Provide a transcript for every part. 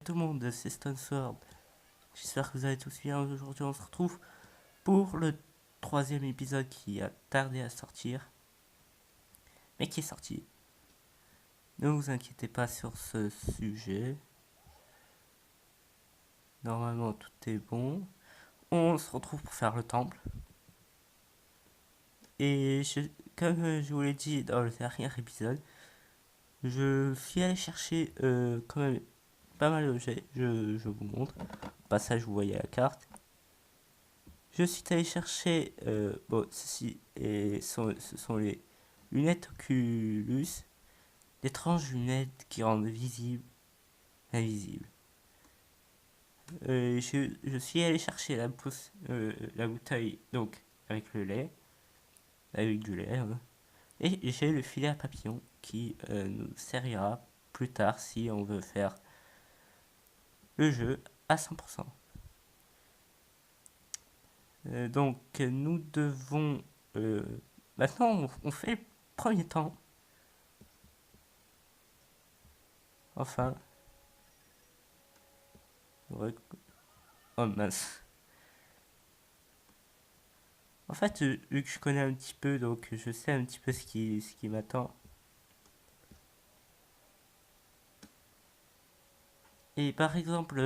Tout le monde, c'est Stone Sword. J'espère que vous allez tous bien. Aujourd'hui, on se retrouve pour le troisième épisode qui a tardé à sortir, mais qui est sorti. Ne vous inquiétez pas sur ce sujet. Normalement, tout est bon. On se retrouve pour faire le temple. Et comme je vous l'ai dit dans le dernier épisode, je suis allé chercher quand même pas mal d'objets. Je vous montre. Au passage, vous voyez la carte. Je suis allé chercher, bon, ce sont les lunettes Oculus, d'étranges lunettes qui rendent visible l'invisible. Je suis allé chercher la bouteille, donc avec le lait, avec du lait, hein, et j'ai le filet à papillon qui nous servira plus tard si on veut faire le jeu à 100%. Donc nous devons... maintenant on fait le premier temps. Enfin... Oh mince. En fait, vu que je connais un petit peu, donc je sais un petit peu ce qui m'attend. Et par exemple,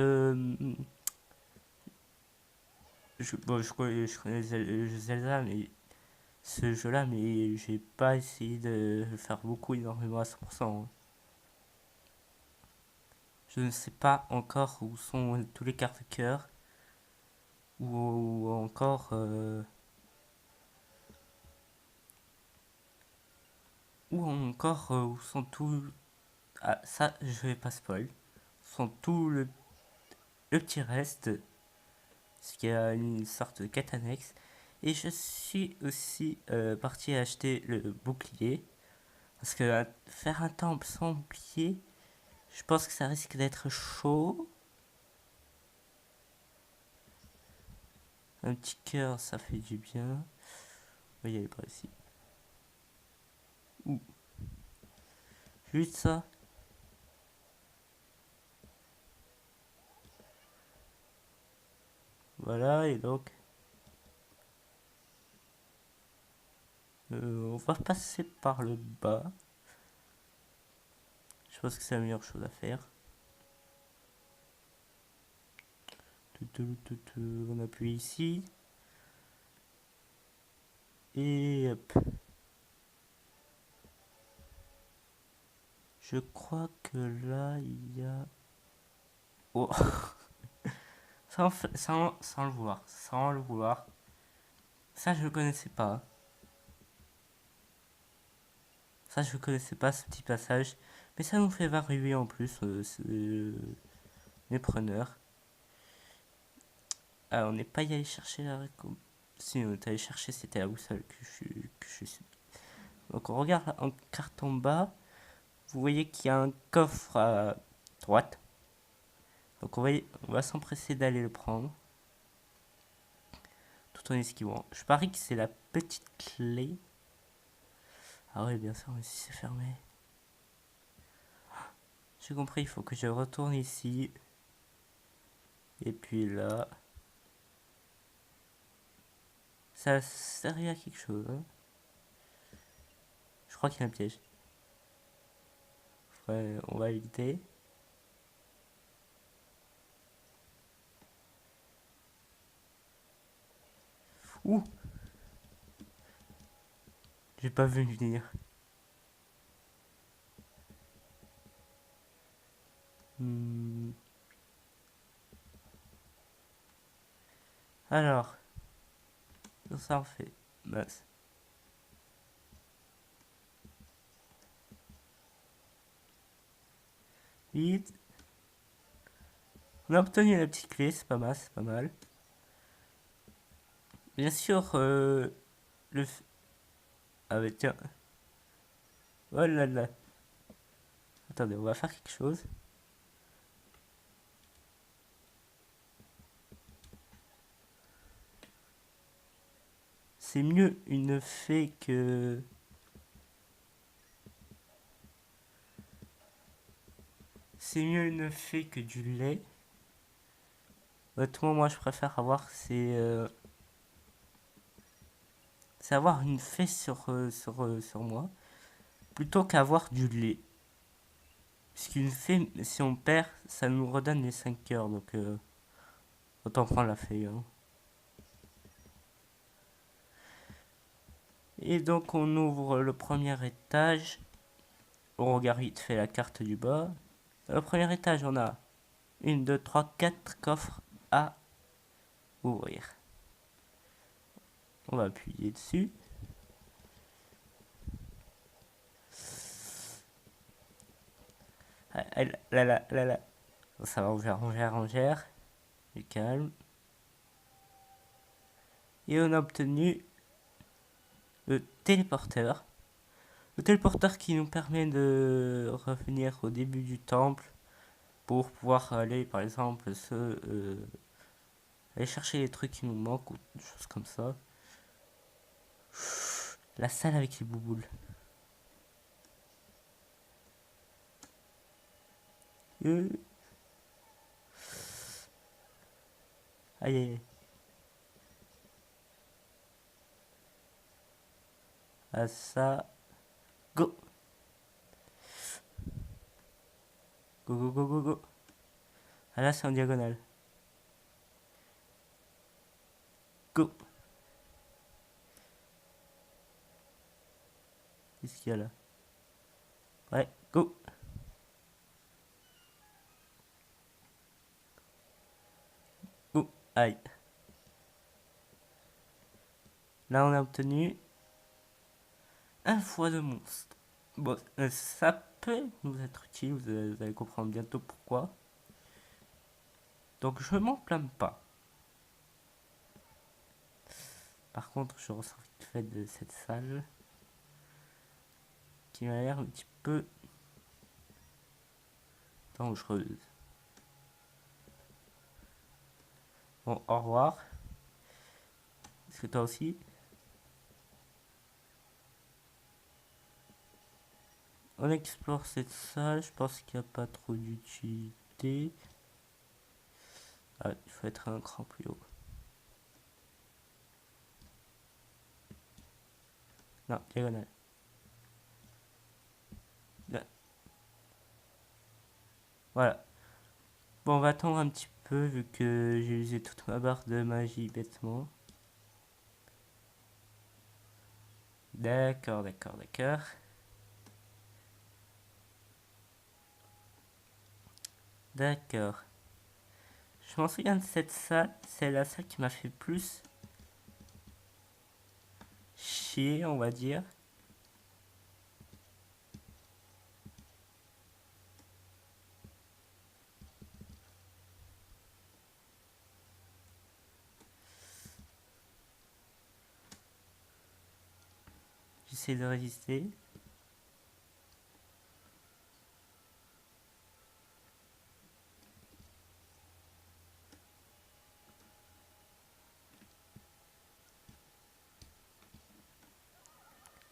je connais Zelda, mais ce jeu-là, mais j'ai pas essayé de le faire énormément à 100%, hein. Je ne sais pas encore où sont tous les cartes de cœur, ou encore, où sont tous. Ah, ça, je vais pas spoil. Où sont tout le petit reste, ce qui a une sorte de quête annexe. Et je suis aussi parti acheter le bouclier. Parce que faire un temple sans bouclier, je pense que ça risque d'être chaud. Un petit cœur, ça fait du bien. Oui, il est pas ici. Ouh, juste ça. Voilà, et donc, on va passer par le bas. Je pense que c'est la meilleure chose à faire. On appuie ici. Et hop. Je crois que là, il y a... Oh, sans le vouloir, sans le vouloir. Ça, je ne connaissais pas. Ça, je ne connaissais pas, ce petit passage. Mais ça nous fait varier en plus, les preneurs. Ah, on n'est pas y allé chercher la récompense. Si, on est allé chercher, c'était la boussole que je suis. Donc, on regarde en carte en bas. Vous voyez qu'il y a un coffre à droite. Donc, on va s'empresser d'aller le prendre, tout en esquivant. Je parie que c'est la petite clé. Ah oui, bien sûr, mais si c'est fermé. J'ai compris, il faut que je retourne ici. Et puis là... Ça sert à quelque chose, hein. Je crois qu'il y a un piège. Ouais, on va éviter. Ouh, j'ai pas vu venir. Hmm. Alors, ça en fait. Mince. Vite. On a obtenu la petite clé, c'est pas mal, c'est pas mal. Bien sûr, le... Ah bah tiens. Oh là là. Attendez, on va faire quelque chose. C'est mieux une fée que... c'est mieux une fée que du lait. Honnêtement, moi je préfère avoir c'est avoir une fée sur moi plutôt qu'avoir du lait. Puisqu'une fée, si on perd, ça nous redonne les 5 cœurs, donc autant prendre la fée. Hein. Et donc on ouvre le premier étage. On regarde vite fait la carte du bas. Le premier étage, on a 1, 2, 3, 4 coffres à ouvrir. On va appuyer dessus. Ah, là, là, là, là. Ça va, on gère. Du calme. Et on a obtenu le téléporteur. Le téléporteur qui nous permet de revenir au début du temple pour pouvoir aller, par exemple, aller chercher les trucs qui nous manquent ou des choses comme ça. La salle avec les bouboules. Aïe, aïe, aïe. Ah, ça. Go! Go, go, go, go, go. Ah là, c'est en diagonale. Go! Qu'est-ce qu'il y a là? Ouais, go! Go! Aïe. Là, on a obtenu un foie de monstre. Bon, ça peut nous être utile, vous allez comprendre bientôt pourquoi. Donc, je m'en plains pas. Par contre, je ressors vite fait de cette salle qui m'a l'air un petit peu dangereuse. Bon, au revoir. Est-ce que toi aussi? On explore cette salle, je pense qu'il n'y a pas trop d'utilité. Ah, il faut être un cran plus haut. Non, diagonale. Là. Voilà. Bon, on va attendre un petit peu vu que j'ai usé toute ma barre de magie bêtement. D'accord, d'accord, d'accord. D'accord. Je m'en souviens de cette salle. C'est la salle qui m'a fait plus chier, on va dire. J'essaie de résister.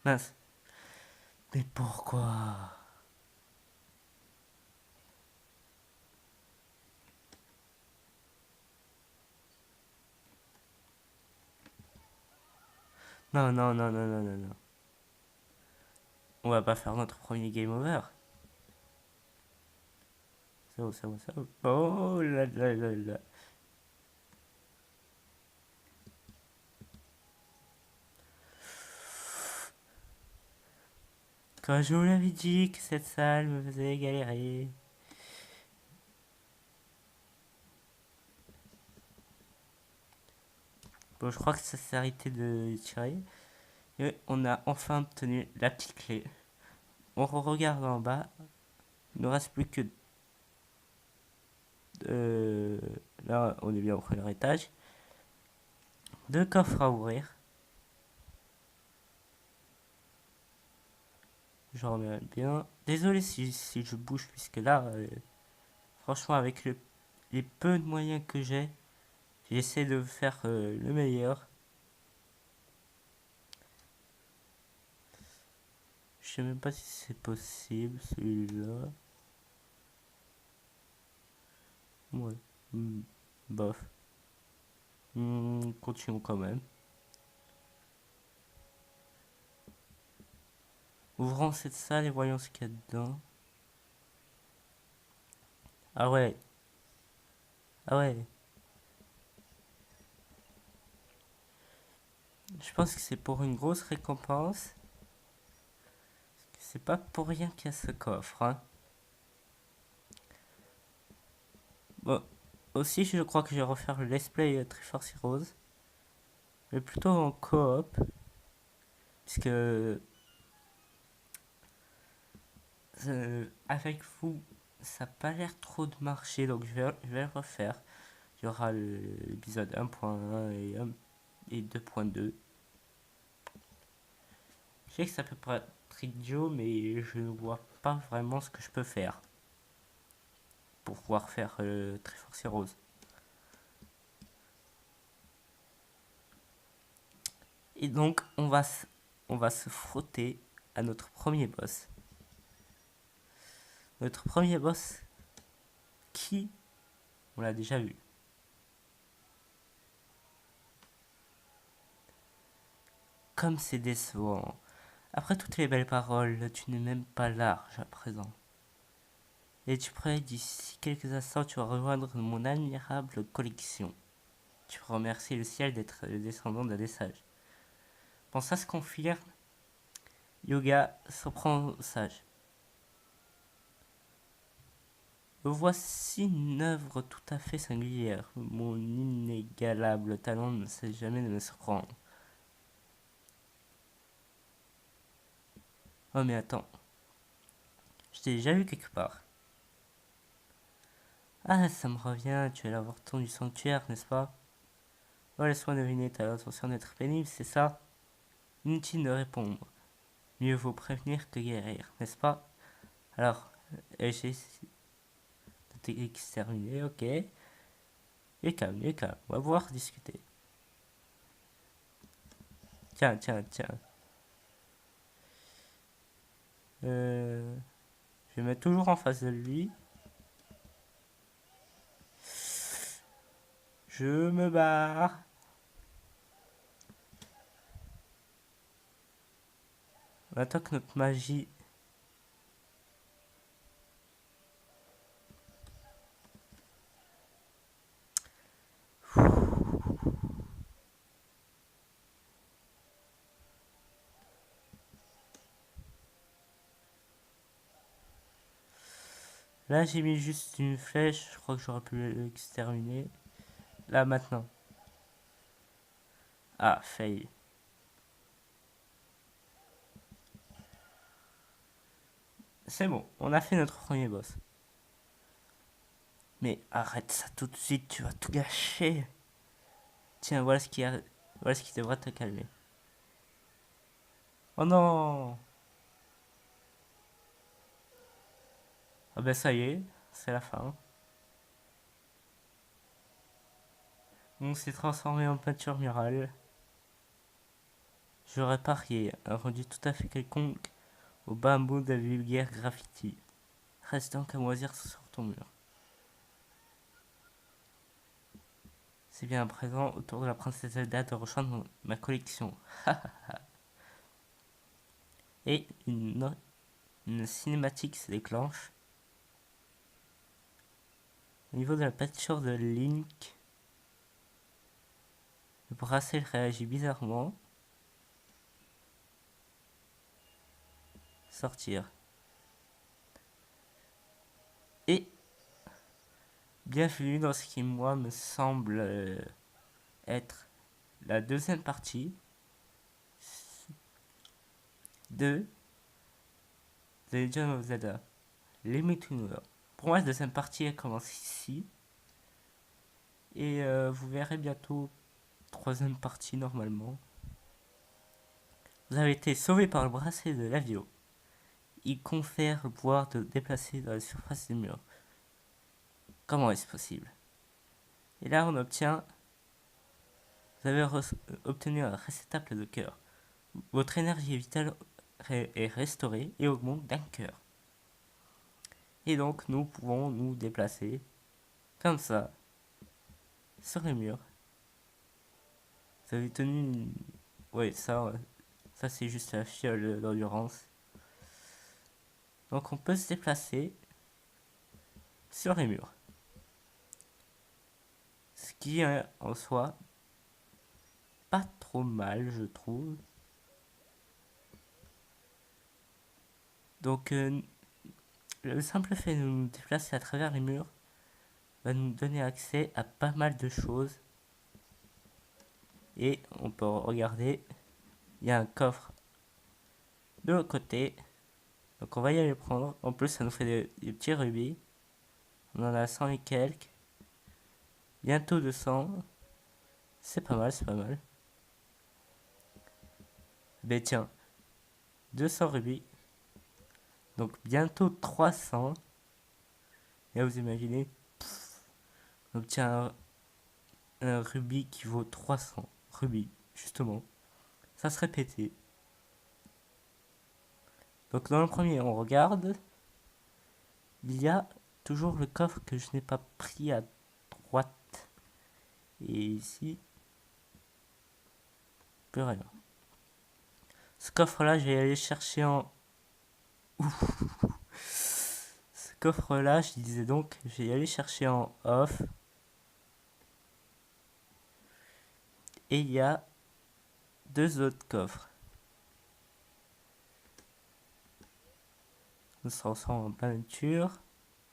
Mince. Mais pourquoi? Non, non, non, non, non, non, non. On va pas faire notre premier game over. C'est bon, c'est bon, c'est bon. Oh là là là là. Quand je vous l'avais dit que cette salle me faisait galérer. Bon, je crois que ça s'est arrêté de tirer. Et on a enfin obtenu la petite clé. On regarde en bas. Il ne reste plus que... euh, là, on est bien au premier étage. 2 coffres à ouvrir. Je remets bien. Désolé si je bouge, puisque là, franchement, avec les peu de moyens que j'essaie de faire le meilleur. Je sais même pas si c'est possible, celui-là. Ouais. Hmm, bof. Continuons quand même. Ouvrons cette salle et voyons ce qu'il y a dedans. Ah ouais. Ah ouais. Je pense que c'est pour une grosse récompense. C'est pas pour rien qu'il y a ce coffre, hein. Bon. Aussi, je crois que je vais refaire le let's play Triforce Heroes. Mais plutôt en coop. Puisque avec vous, ça n'a pas l'air trop de marcher. Donc je vais le refaire. Il y aura l'épisode 1.1 et 2.2. Je sais que ça peut paraître idiot, mais je ne vois pas vraiment ce que je peux faire pour pouvoir faire Triforce Heroes. Et donc, on va se frotter à notre premier boss. Notre premier boss, qui, on l'a déjà vu. Comme c'est décevant. Après toutes les belles paroles, tu n'es même pas large à présent. Et tu pourrais, d'ici quelques instants, tu vas rejoindre mon admirable collection. Tu remercies le ciel d'être le descendant d'un des sages. Bon, ça se confirme. Yoga, surprend sage. Voici une œuvre tout à fait singulière. Mon inégalable talent ne sait jamais de me surprendre. Oh mais attends, je t'ai déjà vu quelque part. Ah, ça me revient, tu es l'avorton du sanctuaire, n'est-ce pas? Oh, laisse-moi deviner, t'as l'intention d'être pénible, c'est ça? Inutile de répondre. Mieux vaut prévenir que guérir, n'est-ce pas? Alors, j'ai essayé de t'exterminer, ok. Il est calme, on va pouvoir discuter. Tiens, tiens, tiens. Je vais mettre toujours en face de lui. Je me barre. On attend que notre magie. Là, j'ai mis juste une flèche. Je crois que j'aurais pu l'exterminer. Là, maintenant. Ah, fail. C'est bon, on a fait notre premier boss. Mais arrête ça tout de suite, tu vas tout gâcher. Tiens, voilà ce qui devrait te calmer. Oh non. Ah ben ça y est, c'est la fin. On s'est transformé en peinture murale. J'aurais parié un rendu tout à fait quelconque au bambou d'un vulgaire graffiti. Reste donc à moisir sur ton mur. C'est bien à présent au tour de la princesse Zelda de rejoindre ma collection. Et une cinématique se déclenche. Au niveau de la peinture de Link, le bracelet réagit bizarrement. Sortir. Et bienvenue dans ce qui, moi, me semble être la deuxième partie de The Legend of Zelda, Limited World. Pour moi, la deuxième partie, elle commence ici. Et vous verrez bientôt troisième partie normalement. Vous avez été sauvé par le bracelet de Lavio. Il confère le pouvoir de déplacer dans la surface des murs. Comment est-ce possible? Et là, on obtient. Vous avez obtenu un réceptacle de cœur. Votre énergie vitale est restaurée et augmente d'un cœur. Et donc, nous pouvons nous déplacer comme ça, sur les murs. Vous avez tenu une... Ouais, ça c'est juste la fiole d'endurance. Donc on peut se déplacer sur les murs. Ce qui est en soi pas trop mal, je trouve. Donc le simple fait de nous déplacer à travers les murs va nous donner accès à pas mal de choses. Et on peut regarder, il y a un coffre de l'autre côté. Donc on va y aller prendre. En plus ça nous fait des petits rubis. On en a 100 et quelques. Bientôt 200. C'est pas mal, c'est pas mal. Mais tiens, 200 rubis. Donc bientôt 300. Et là vous imaginez, on obtient un rubis qui vaut 300 rubis, justement. Ça serait pété. Donc dans le premier, on regarde. Il y a toujours le coffre que je n'ai pas pris à droite. Et ici, plus rien. Ce coffre-là, je vais aller chercher en... Ce coffre-là, je disais donc, je vais aller chercher en off. Et il y a deux autres coffres. On se ressort en peinture.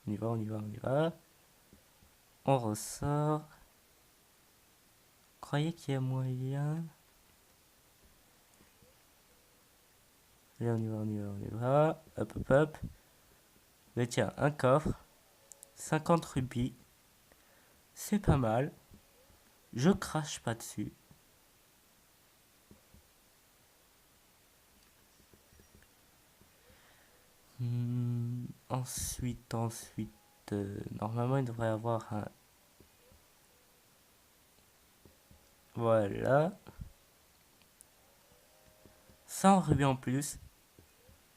On y va, on y va, on y va. On ressort. Croyez qu'il y a moyen. Allez, on y va, on y va, on y va. Hop, hop, hop. Mais tiens, un coffre. 50 rubis. C'est pas mal. Je crache pas dessus. Ensuite, normalement il devrait y avoir un... Voilà. 100 rubis en plus.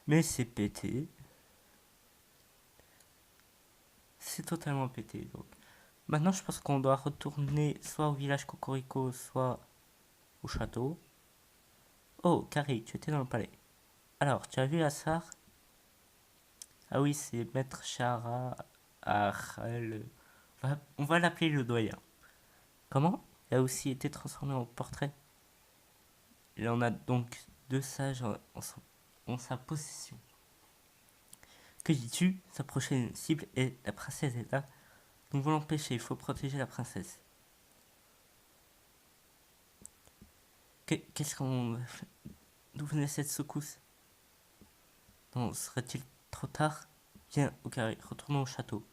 Mais c'est pété. C'est totalement pété. Donc. Maintenant je pense qu'on doit retourner soit au village Cocorico, soit au château. Oh, Carrie, tu étais dans le palais. Alors, tu as vu la Sarre? Ah oui, c'est Maître Chara. On va l'appeler le doyen. Comment? Il a aussi été transformé en portrait. Il en a donc deux sages en sa possession. Que dis-tu? Sa prochaine cible est la princesse Zelda. Nous voulons l'empêcher, il faut protéger la princesse. Qu'est-ce qu'on... D'où venait cette secousse? Non, serait-il trop tard? Viens, au carré, retournons au château.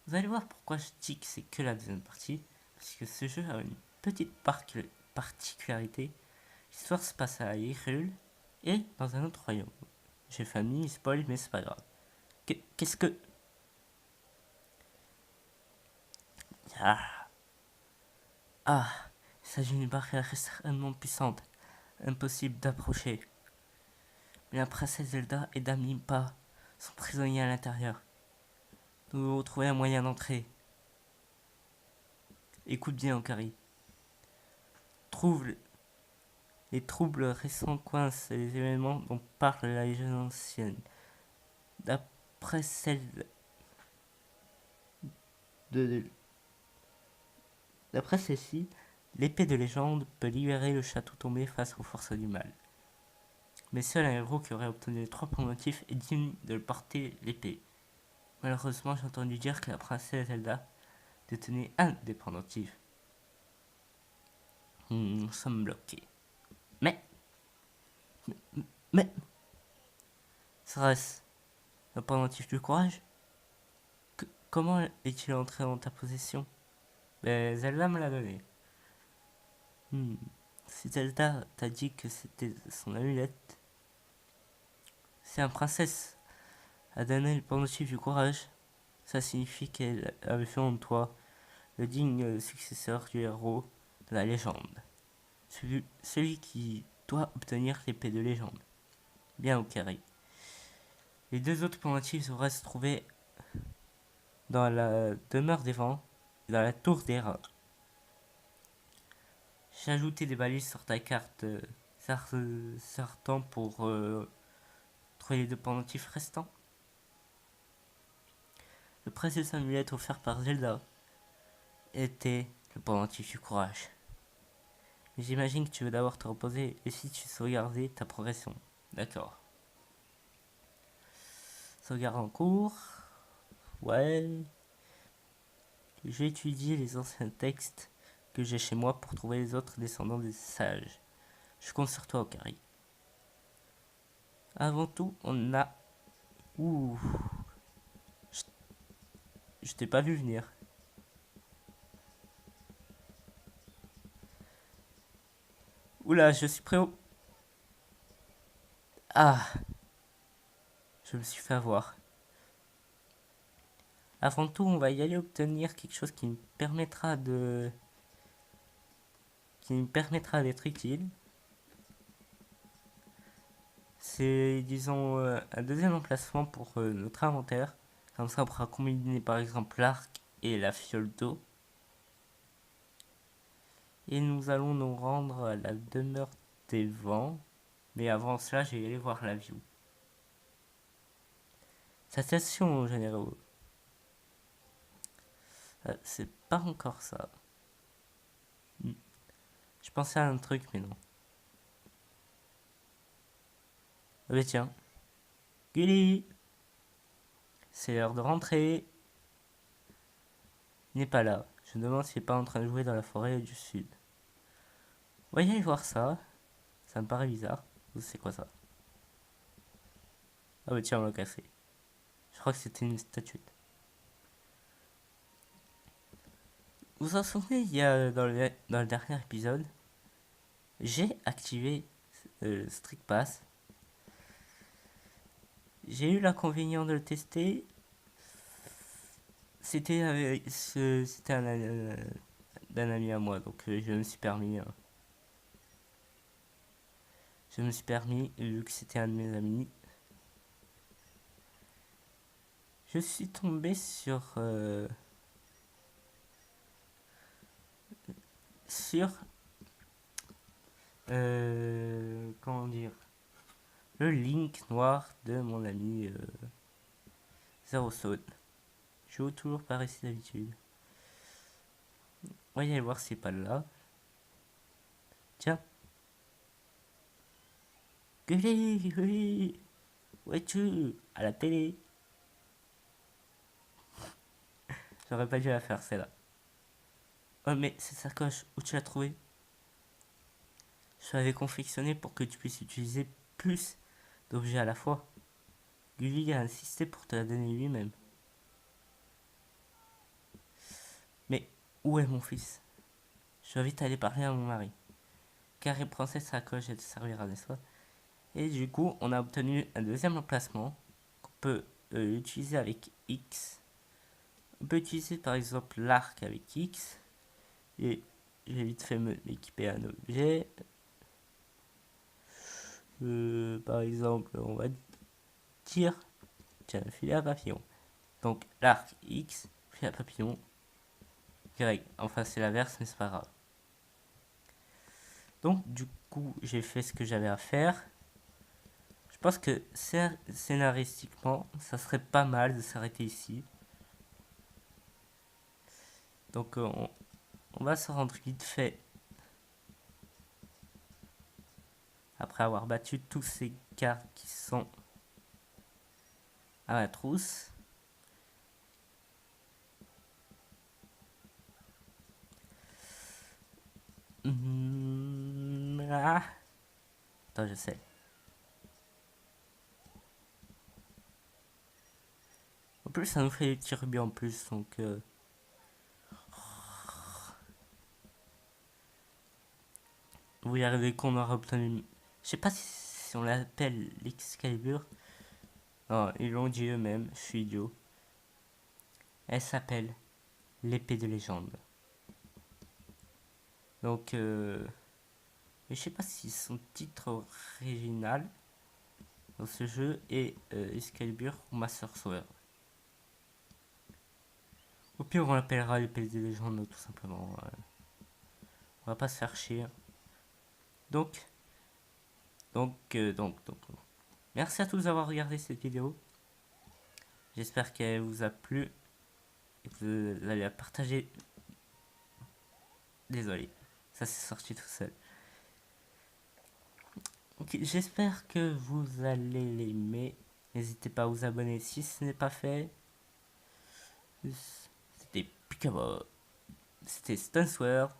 Vous allez voir pourquoi je dis que c'est que la deuxième partie. Parce que ce jeu a une petite particularité. L'histoire se passe à Hyrule et dans un autre royaume. J'ai famille, spoil, mais c'est pas grave. Qu'est-ce que... Ah, ah, il s'agit d'une barrière extrêmement puissante. Impossible d'approcher. Mais la princesse Zelda et Dame Limpa sont prisonniers à l'intérieur. Nous devons trouver un moyen d'entrer. Écoute bien, Okari. Trouve les troubles récents coincent les événements dont parle la légende ancienne. D'après D'après celle-ci, l'épée de légende peut libérer le château tombé face aux forces du mal. Mais seul un héros qui aurait obtenu les 3 pendentifs est digne de porter l'épée. Malheureusement, j'ai entendu dire que la princesse Zelda détenait un des pendentifs. Nous sommes bloqués. Mais, serait-ce le pendentif du courage? Comment est-il entré dans ta possession? Ben, Zelda me l'a donné. Si Zelda t'a dit que c'était son amulette, si la princesse a donné le pendentif du courage, ça signifie qu'elle avait fait en toi le digne successeur du héros de la légende. Celui qui doit obtenir l'épée de légende. Bien au carré. Les deux autres pendentifs devraient se trouver dans la demeure des vents, dans la tour des rats. J'ai ajouté des balises sur ta carte sortant pour trouver les deux pendentifs restants. Le précieux amulette offert par Zelda était le pendentif du courage. Mais j'imagine que tu veux d'abord te reposer et si tu sauvegardais ta progression. D'accord. Sauvegarde en cours. Ouais. J'ai étudié les anciens textes que j'ai chez moi pour trouver les autres descendants des sages. Je compte sur toi, Okari. Avant tout, on a... Ouh. Je t'ai pas vu venir. Oula, je suis prêt au... Ah. Je me suis fait avoir. Avant tout, on va y aller obtenir quelque chose qui me permettra de... qui me permettra d'être utile. C'est, disons, un deuxième emplacement pour notre inventaire. Comme ça, on pourra combiner par exemple l'arc et la fiole d'eau. Et nous allons nous rendre à la demeure des vents. Mais avant cela, je vais aller voir la view. Station généraux. C'est pas encore ça. Je pensais à un truc, mais non. Ah bah tiens. Gulli, c'est l'heure de rentrer. Il n'est pas là. Je me demande s'il n'est pas en train de jouer dans la forêt du sud. Voyez aller voir ça. Ça me paraît bizarre. C'est quoi ça? Ah bah tiens, on l'a cassé. Je crois que c'était une statuette. Vous vous en souvenez, il y a dans le dernier épisode, j'ai activé Strict Pass. J'ai eu l'inconvénient de le tester. C'était d'un ami à moi, donc je me suis permis. Je me suis permis, vu que c'était un de mes amis. Je suis tombé sur comment dire, le link noir de mon ami Zero Stone. Je joue toujours par ici d'habitude. On va y aller voir si c'est pas là. Tiens. Gulli, oui. Où es-tu? À la télé. J'aurais pas dû la faire celle-là. Oh mais cette sacoche, où tu l'as trouvée? Je l'avais confectionnée pour que tu puisses utiliser plus d'objets à la fois. Gulli a insisté pour te la donner lui-même. Mais où est mon fils? Je vais vite aller parler à mon mari. Car il prend cette sacoche et te servira, n'est-ce pas? Et du coup, on a obtenu un deuxième emplacement qu'on peut utiliser avec X. On peut utiliser par exemple l'arc avec X. Et j'ai vite fait m'équiper un objet. Par exemple, on va dire, tiens, filet à papillon. Donc l'arc X, filet à papillon, Y. Enfin, c'est l'inverse, mais c'est pas grave. Donc, du coup, j'ai fait ce que j'avais à faire. Je pense que scénaristiquement, ça serait pas mal de s'arrêter ici. Donc, on va se rendre vite fait. Après avoir battu tous ces cartes qui sont à la trousse. Ah. Attends, je sais. En plus, ça nous fait des petits rubis en plus, donc... vous y arrivez qu'on aura obtenu... Je sais pas si on l'appelle l'Excalibur. Non, ils l'ont dit eux-mêmes, je suis idiot. Elle s'appelle l'épée de légende. Donc, mais je sais pas si son titre original dans ce jeu est Excalibur ou Master Sword. pire, on l'appellera les PLD légendes, tout simplement. On va pas se faire chier. Donc, donc. Merci à tous d'avoir regardé cette vidéo. J'espère qu'elle vous a plu et que vous allez la partager. Désolé, ça s'est sorti tout seul. Donc, j'espère que vous allez l'aimer. N'hésitez pas à vous abonner si ce n'est pas fait. C'était Picabo. C'était Stonesware.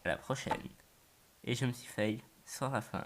À la prochaine. Et je me suis fail sur la fin.